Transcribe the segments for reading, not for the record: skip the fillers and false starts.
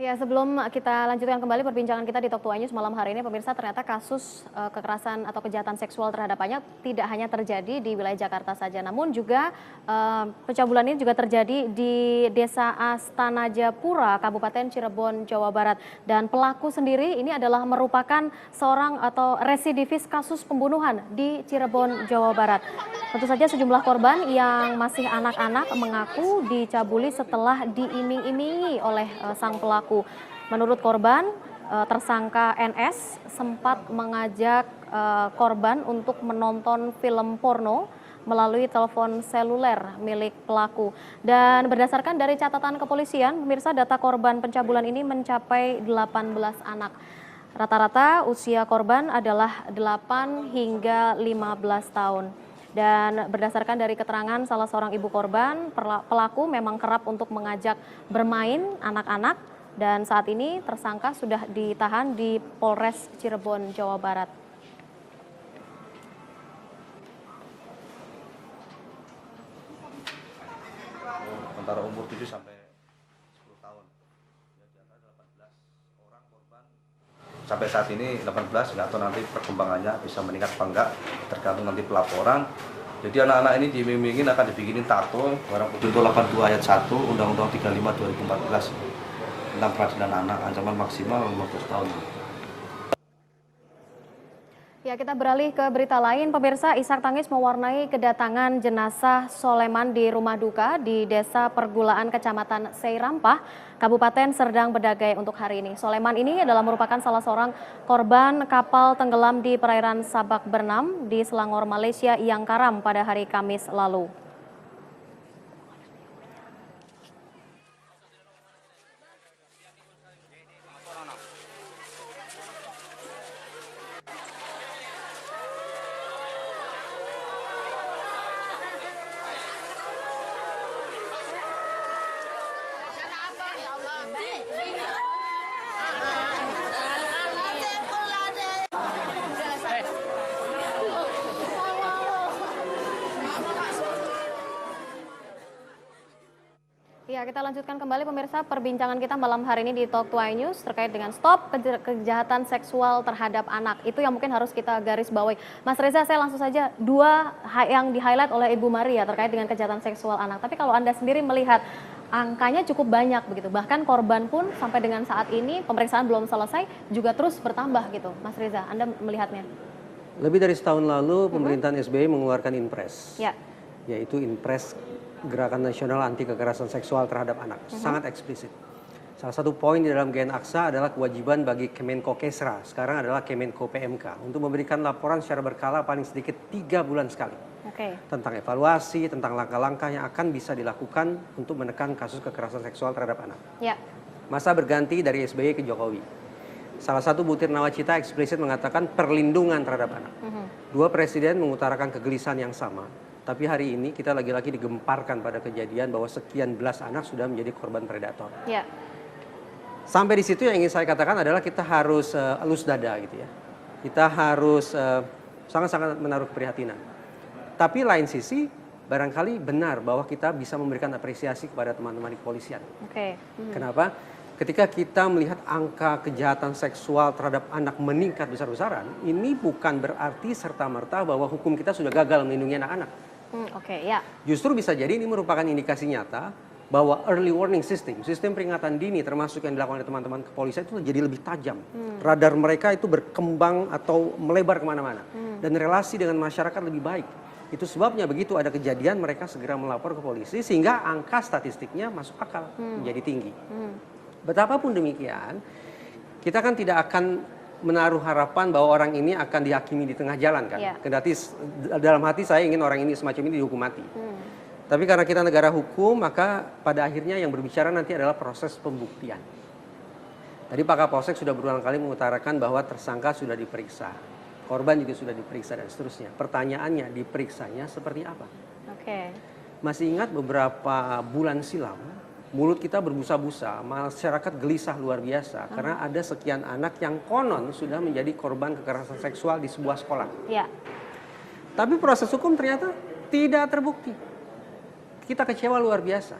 Ya, sebelum kita lanjutkan kembali perbincangan kita di Talk 2 News malam hari ini, pemirsa, ternyata kasus kekerasan atau kejahatan seksual terhadap anak tidak hanya terjadi di wilayah Jakarta saja, namun juga pencabulan ini juga terjadi di Desa Astana Japura, Kabupaten Cirebon, Jawa Barat. Dan pelaku sendiri ini adalah merupakan seorang atau residivis kasus pembunuhan di Cirebon, Jawa Barat. Tentu saja sejumlah korban yang masih anak-anak mengaku dicabuli setelah diiming-imingi oleh sang pelaku. Menurut korban, tersangka NS sempat mengajak korban untuk menonton film porno melalui telepon seluler milik pelaku. Dan berdasarkan dari catatan kepolisian, pemirsa, data korban pencabulan ini mencapai 18 anak. Rata-rata usia korban adalah 8 hingga 15 tahun. Dan berdasarkan dari keterangan salah seorang ibu korban, pelaku memang kerap untuk mengajak bermain anak-anak, dan saat ini tersangka sudah ditahan di Polres Cirebon, Jawa Barat. Antara umur 7 sampai 10 tahun. Ya, di antara 18 orang korban. Sampai saat ini 18, nggak tahu nanti perkembangannya bisa meningkat apa enggak, tergantung nanti pelaporan. Jadi anak-anak ini diiming-imingin akan dibikinin tato, barang bukti itu 82 ayat 1 Undang-Undang 35 2014 tentang peradilan anak, ancaman maksimal 15 tahun. Ya, kita beralih ke berita lain, pemirsa. Isak tangis mewarnai kedatangan jenazah Soleman di rumah duka di Desa Pergulaan, Kecamatan Seirampah, Kabupaten Serdang Bedagai untuk hari ini. Soleman ini adalah merupakan salah seorang korban kapal tenggelam di perairan Sabak Bernam di Selangor, Malaysia yang karam pada hari Kamis lalu. Ya, kita lanjutkan kembali, pemirsa, perbincangan kita malam hari ini di Talk 2 News terkait dengan stop kejahatan seksual terhadap anak. Itu yang mungkin harus kita garis bawahi. Mas Reza, saya langsung saja dua yang di-highlight oleh Ibu Maria terkait dengan kejahatan seksual anak. Tapi kalau Anda sendiri melihat angkanya cukup banyak begitu. Bahkan korban pun sampai dengan saat ini pemeriksaan belum selesai juga terus bertambah gitu. Mas Reza, Anda melihatnya? Lebih dari setahun lalu pemerintahan SBY mengeluarkan Inpres. Ya. Yaitu Inpres Gerakan Nasional Anti Kekerasan Seksual Terhadap Anak, sangat eksplisit. Salah satu poin di dalam GN Aksa adalah kewajiban bagi Kemenko Kesra, sekarang adalah Kemenko PMK, untuk memberikan laporan secara berkala paling sedikit 3 bulan sekali. Tentang evaluasi, tentang langkah-langkah yang akan bisa dilakukan untuk menekan kasus kekerasan seksual terhadap anak. Ya. Masa berganti dari SBY ke Jokowi. Salah satu butir nawacita eksplisit mengatakan perlindungan terhadap anak. Dua presiden mengutarakan kegelisahan yang sama. Tapi hari ini kita lagi-lagi digemparkan pada kejadian bahwa sekian belas anak sudah menjadi korban predator. Ya. Sampai di situ yang ingin saya katakan adalah kita harus elus dada gitu ya. Kita harus sangat-sangat menaruh keprihatinan. Tapi lain sisi barangkali benar bahwa kita bisa memberikan apresiasi kepada teman-teman di kepolisian. Kenapa? Ketika kita melihat angka kejahatan seksual terhadap anak meningkat besar-besaran, ini bukan berarti serta-merta bahwa hukum kita sudah gagal melindungi anak-anak. Ya. Justru bisa jadi ini merupakan indikasi nyata bahwa early warning system, sistem peringatan dini termasuk yang dilakukan oleh teman-teman kepolisian itu jadi lebih tajam. Radar mereka itu berkembang atau melebar kemana-mana. Dan relasi dengan masyarakat lebih baik. Itu sebabnya begitu ada kejadian mereka segera melapor ke polisi sehingga angka statistiknya masuk akal, menjadi tinggi. Betapapun demikian, kita kan tidak akan menaruh harapan bahwa orang ini akan dihakimi di tengah jalan kan. Kendati dalam hati saya ingin orang ini semacam ini dihukum mati. Tapi karena kita negara hukum, maka pada akhirnya yang berbicara nanti adalah proses pembuktian. Tadi Pak Kapolsek sudah berulang kali mengutarakan bahwa tersangka sudah diperiksa, korban juga sudah diperiksa dan seterusnya. Pertanyaannya, diperiksanya seperti apa? Masih ingat beberapa bulan silam, mulut kita berbusa-busa, masyarakat gelisah luar biasa karena ada sekian anak yang konon sudah menjadi korban kekerasan seksual di sebuah sekolah. Tapi proses hukum ternyata tidak terbukti. Kita kecewa luar biasa.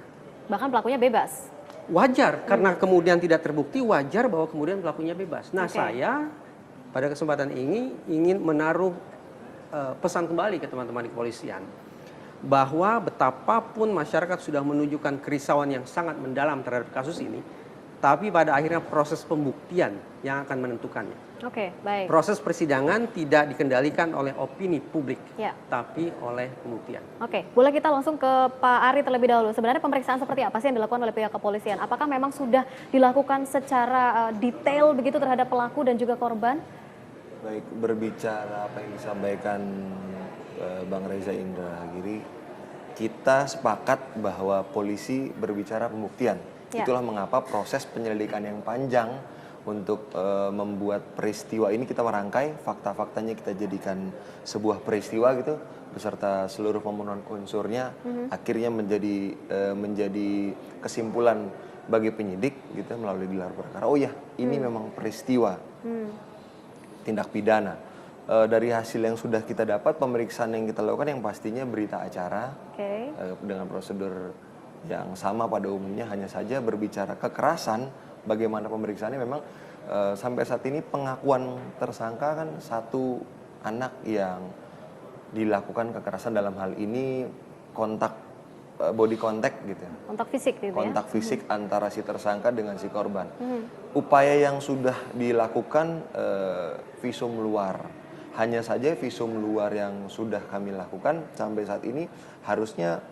Bahkan pelakunya bebas. wajar karena kemudian tidak terbukti, wajar bahwa kemudian pelakunya bebas. Nah, Oke. saya pada kesempatan ini ingin menaruh pesan kembali ke teman-teman di kepolisian bahwa betapapun masyarakat sudah menunjukkan kerisauan yang sangat mendalam terhadap kasus ini, tapi pada akhirnya proses pembuktian yang akan menentukannya. Oke, baik. Proses persidangan tidak dikendalikan oleh opini publik, Ya. tapi oleh pembuktian. Oke, boleh kita langsung ke Pak Ari terlebih dahulu. Sebenarnya pemeriksaan seperti apa sih yang dilakukan oleh pihak kepolisian? Apakah memang sudah dilakukan secara detail begitu terhadap pelaku dan juga korban? Baik, berbicara apa yang disampaikan Bang Reza Indragiri, kita sepakat bahwa polisi berbicara pembuktian. Ya. Itulah mengapa proses penyelidikan yang panjang untuk membuat peristiwa ini kita merangkai, fakta-faktanya kita jadikan sebuah peristiwa gitu, beserta seluruh pemenuhan unsurnya, akhirnya menjadi kesimpulan bagi penyidik gitu melalui gelar perkara. Oh ya, ini memang peristiwa tindak pidana. Dari hasil yang sudah kita dapat, pemeriksaan yang kita lakukan yang pastinya berita acara Oke. dengan prosedur yang sama pada umumnya, hanya saja berbicara kekerasan, bagaimana pemeriksaannya memang sampai saat ini pengakuan tersangka kan satu anak yang dilakukan kekerasan, dalam hal ini kontak body contact gitu ya. Kontak fisik gitu ya? Kontak fisik antara si tersangka dengan si korban. Upaya yang sudah dilakukan visum luar. Hanya saja visum luar yang sudah kami lakukan sampai saat ini harusnya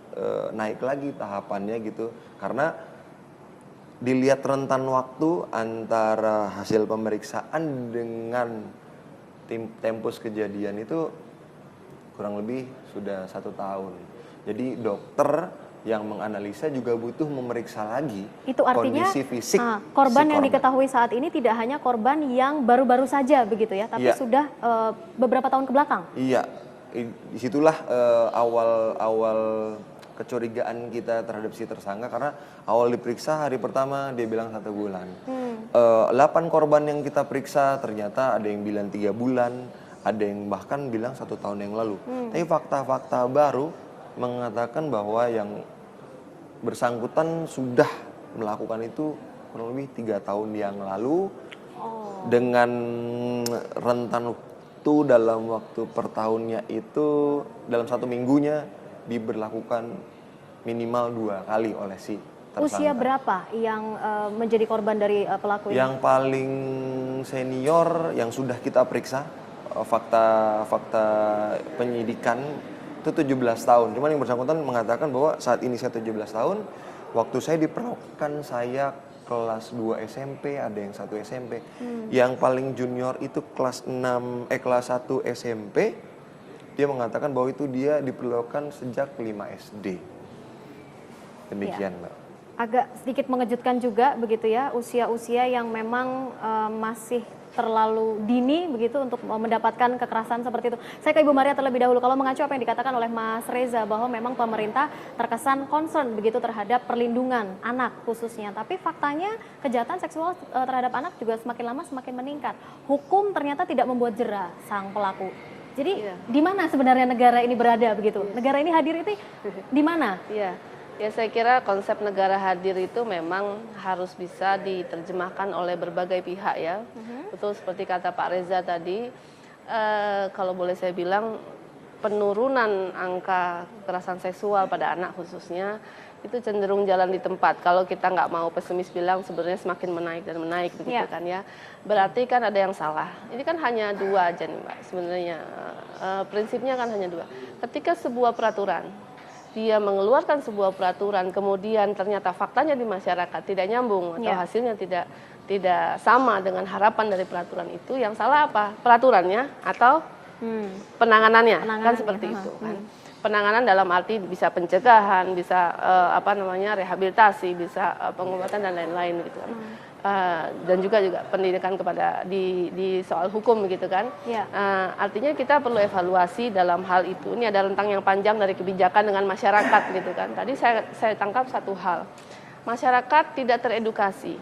naik lagi tahapannya gitu. Karena dilihat rentan waktu antara hasil pemeriksaan dengan tempus kejadian itu kurang lebih sudah 1 tahun. Jadi dokter yang menganalisa juga butuh memeriksa lagi Itu artinya kondisi fisik korban si yang diketahui saat ini tidak hanya korban yang baru-baru saja begitu ya, tapi Iya. sudah beberapa tahun ke belakang. Iya, disitulah awal kecurigaan kita terhadap si tersangka, karena awal diperiksa hari pertama dia bilang 1 bulan. 8 korban yang kita periksa ternyata ada yang bilang 3 bulan, ada yang bahkan bilang 1 tahun yang lalu. Tapi fakta-fakta baru mengatakan bahwa yang bersangkutan sudah melakukan itu kurang lebih 3 tahun yang lalu dengan rentan waktu dalam waktu per tahunnya itu dalam 1 minggunya diberlakukan minimal 2 kali oleh si tersangka. Usia berapa yang menjadi korban dari pelaku ini? Yang paling senior yang sudah kita periksa fakta penyidikan itu 17 tahun. Cuman yang bersangkutan mengatakan bahwa saat ini saya 17 tahun, waktu saya diperlakukan saya kelas 2 SMP, ada yang 1 SMP. Yang paling junior itu kelas 1 SMP. Dia mengatakan bahwa itu dia diperlakukan sejak 5 SD. Demikian, Mbak. Agak sedikit mengejutkan juga begitu ya, usia-usia yang memang masih terlalu dini begitu untuk mendapatkan kekerasan seperti itu. Saya ke Ibu Maria terlebih dahulu. Kalau mengacu apa yang dikatakan oleh Mas Reza bahwa memang pemerintah terkesan concern begitu terhadap perlindungan anak khususnya. Tapi faktanya kejahatan seksual terhadap anak juga semakin lama semakin meningkat. Hukum ternyata tidak membuat jera sang pelaku. Jadi di mana sebenarnya negara ini berada begitu? Negara ini hadir itu di mana? Iya, ya saya kira konsep negara hadir itu memang harus bisa diterjemahkan oleh berbagai pihak ya. Betul seperti kata Pak Reza tadi, kalau boleh saya bilang penurunan angka kekerasan seksual pada anak khususnya itu cenderung jalan di tempat. Kalau kita nggak mau pesimis bilang sebenarnya semakin menaik dan menaik begitu kan ya. Berarti kan ada yang salah. Ini kan hanya 2 aja nih Mbak sebenarnya. Prinsipnya kan hanya 2. Ketika sebuah peraturan dia mengeluarkan sebuah peraturan, kemudian ternyata faktanya di masyarakat tidak nyambung atau hasilnya tidak sama dengan harapan dari peraturan itu, yang salah apa? Peraturannya atau penanganannya, kan seperti itu kan. Penanganan dalam arti bisa pencegahan, bisa rehabilitasi, bisa pengobatan dan lain-lain gitu kan. Dan juga pendidikan kepada di soal hukum gitu kan. Artinya kita perlu evaluasi dalam hal itu. Ini ada rentang yang panjang dari kebijakan dengan masyarakat gitu kan. Tadi saya tangkap satu hal, masyarakat tidak teredukasi.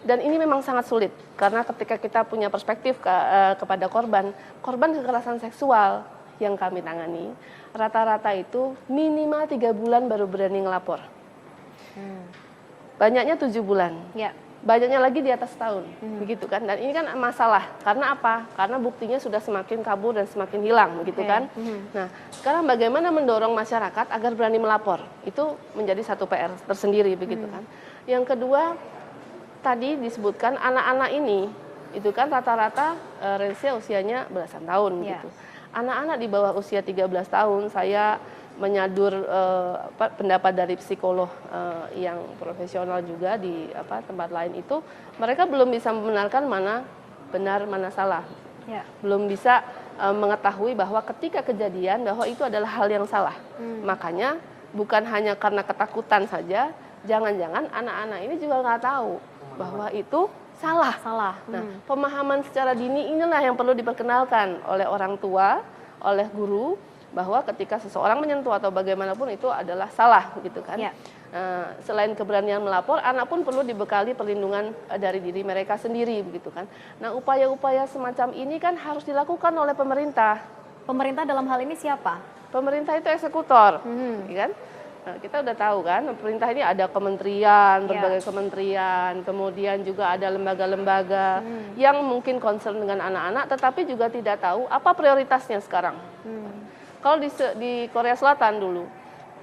Dan ini memang sangat sulit karena ketika kita punya perspektif kepada korban kekerasan seksual yang kami tangani, rata-rata itu minimal 3 bulan baru berani ngelapor. banyaknya 7 bulan. Ya. Banyaknya lagi di atas tahun, begitu kan? Dan ini kan masalah, karena apa? Karena buktinya sudah semakin kabur dan semakin hilang, begitu kan? Nah, sekarang bagaimana mendorong masyarakat agar berani melapor? Itu menjadi satu PR tersendiri, begitu kan? Yang kedua, tadi disebutkan anak-anak ini, itu kan rata-rata range usianya belasan tahun, gitu. Anak-anak di bawah usia 13 tahun, saya menyadur pendapat dari psikolog yang profesional juga di tempat lain itu, mereka belum bisa membenarkan mana benar mana salah, belum bisa mengetahui bahwa ketika kejadian bahwa itu adalah hal yang salah. Makanya bukan hanya karena ketakutan saja, jangan-jangan anak-anak ini juga nggak tahu bahwa itu salah. Nah, pemahaman secara dini inilah yang perlu diperkenalkan oleh orang tua, oleh guru, bahwa ketika seseorang menyentuh atau bagaimanapun itu adalah salah, gitu kan. Selain keberanian melapor, anak pun perlu dibekali perlindungan dari diri mereka sendiri, begitu kan. Nah, upaya-upaya semacam ini kan harus dilakukan oleh pemerintah. Pemerintah dalam hal ini siapa? Pemerintah itu eksekutor, ya kan. Nah, kita udah tahu kan, pemerintah ini ada kementerian, berbagai kementerian, kemudian juga ada lembaga-lembaga yang mungkin concern dengan anak-anak, tetapi juga tidak tahu apa prioritasnya sekarang. Kalau di Korea Selatan dulu,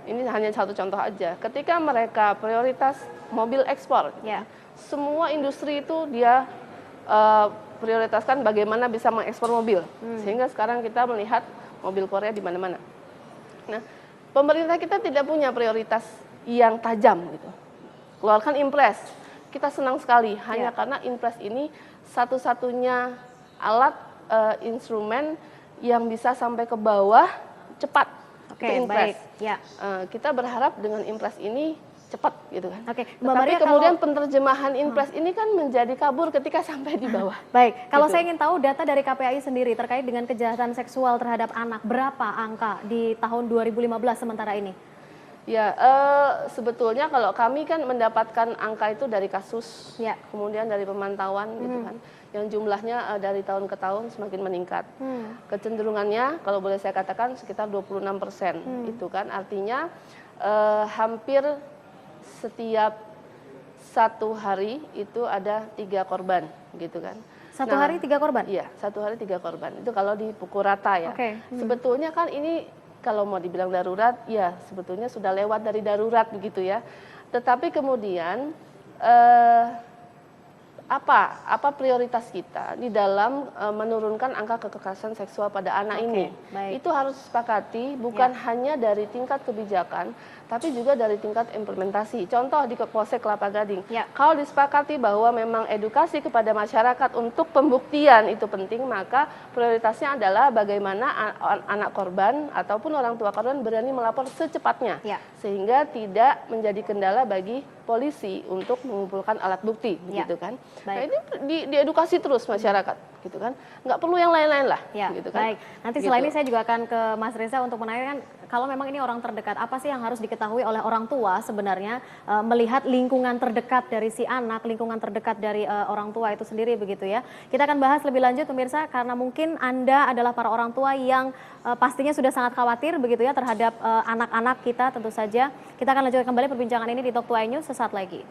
ini hanya satu contoh aja, ketika mereka prioritas mobil ekspor, semua industri itu dia prioritaskan bagaimana bisa mengekspor mobil, sehingga sekarang kita melihat mobil Korea di mana-mana. Nah, pemerintah kita tidak punya prioritas yang tajam, gitu. Keluarkan impres, kita senang sekali, hanya karena impres ini satu-satunya alat instrumen yang bisa sampai ke bawah cepat. Oke, impres. baik. Ya. Kita berharap dengan impres ini cepat, gitu kan. Oke, Mbak Tetapi Maria, kemudian penerjemahan impres ini kan menjadi kabur ketika sampai di bawah. Baik, kalau Gitu. saya ingin tahu data dari KPAI sendiri terkait dengan kejahatan seksual terhadap anak, berapa angka di tahun 2015 sementara ini? Ya, sebetulnya kalau kami kan mendapatkan angka itu dari kasus, kemudian dari pemantauan, gitu kan, yang jumlahnya dari tahun ke tahun semakin meningkat. Kecenderungannya, kalau boleh saya katakan, sekitar 26%. Itu kan artinya hampir setiap satu hari itu ada 3 korban, gitu kan. Satu hari 3 korban? Iya, satu hari 3 korban. Itu kalau dipukul rata ya. Sebetulnya kan ini kalau mau dibilang darurat, ya sebetulnya sudah lewat dari darurat, begitu ya. Tetapi kemudian apa prioritas kita di dalam menurunkan angka kekerasan seksual pada anak ini? Baik. Itu harus disepakati bukan hanya dari tingkat kebijakan, tapi juga dari tingkat implementasi. Contoh di Polsek Kelapa Gading, kalau disepakati bahwa memang edukasi kepada masyarakat untuk pembuktian itu penting, maka prioritasnya adalah bagaimana anak korban ataupun orang tua korban berani melapor secepatnya, sehingga tidak menjadi kendala bagi polisi untuk mengumpulkan alat bukti, gitu kan. Nah, ini diedukasi terus masyarakat, gitu kan. Nggak perlu yang lain-lain lah, gitu kan. Baik, nanti setelah ini saya juga akan ke Mas Reza untuk menanyakan, kalau memang ini orang terdekat, apa sih yang harus diketahui oleh orang tua sebenarnya melihat lingkungan terdekat dari si anak, lingkungan terdekat dari orang tua itu sendiri, begitu ya. Kita akan bahas lebih lanjut pemirsa, karena mungkin Anda adalah para orang tua yang pastinya sudah sangat khawatir begitu ya terhadap anak-anak kita tentu saja. Kita akan lanjutkan kembali perbincangan ini di Talk to iNews sesaat lagi.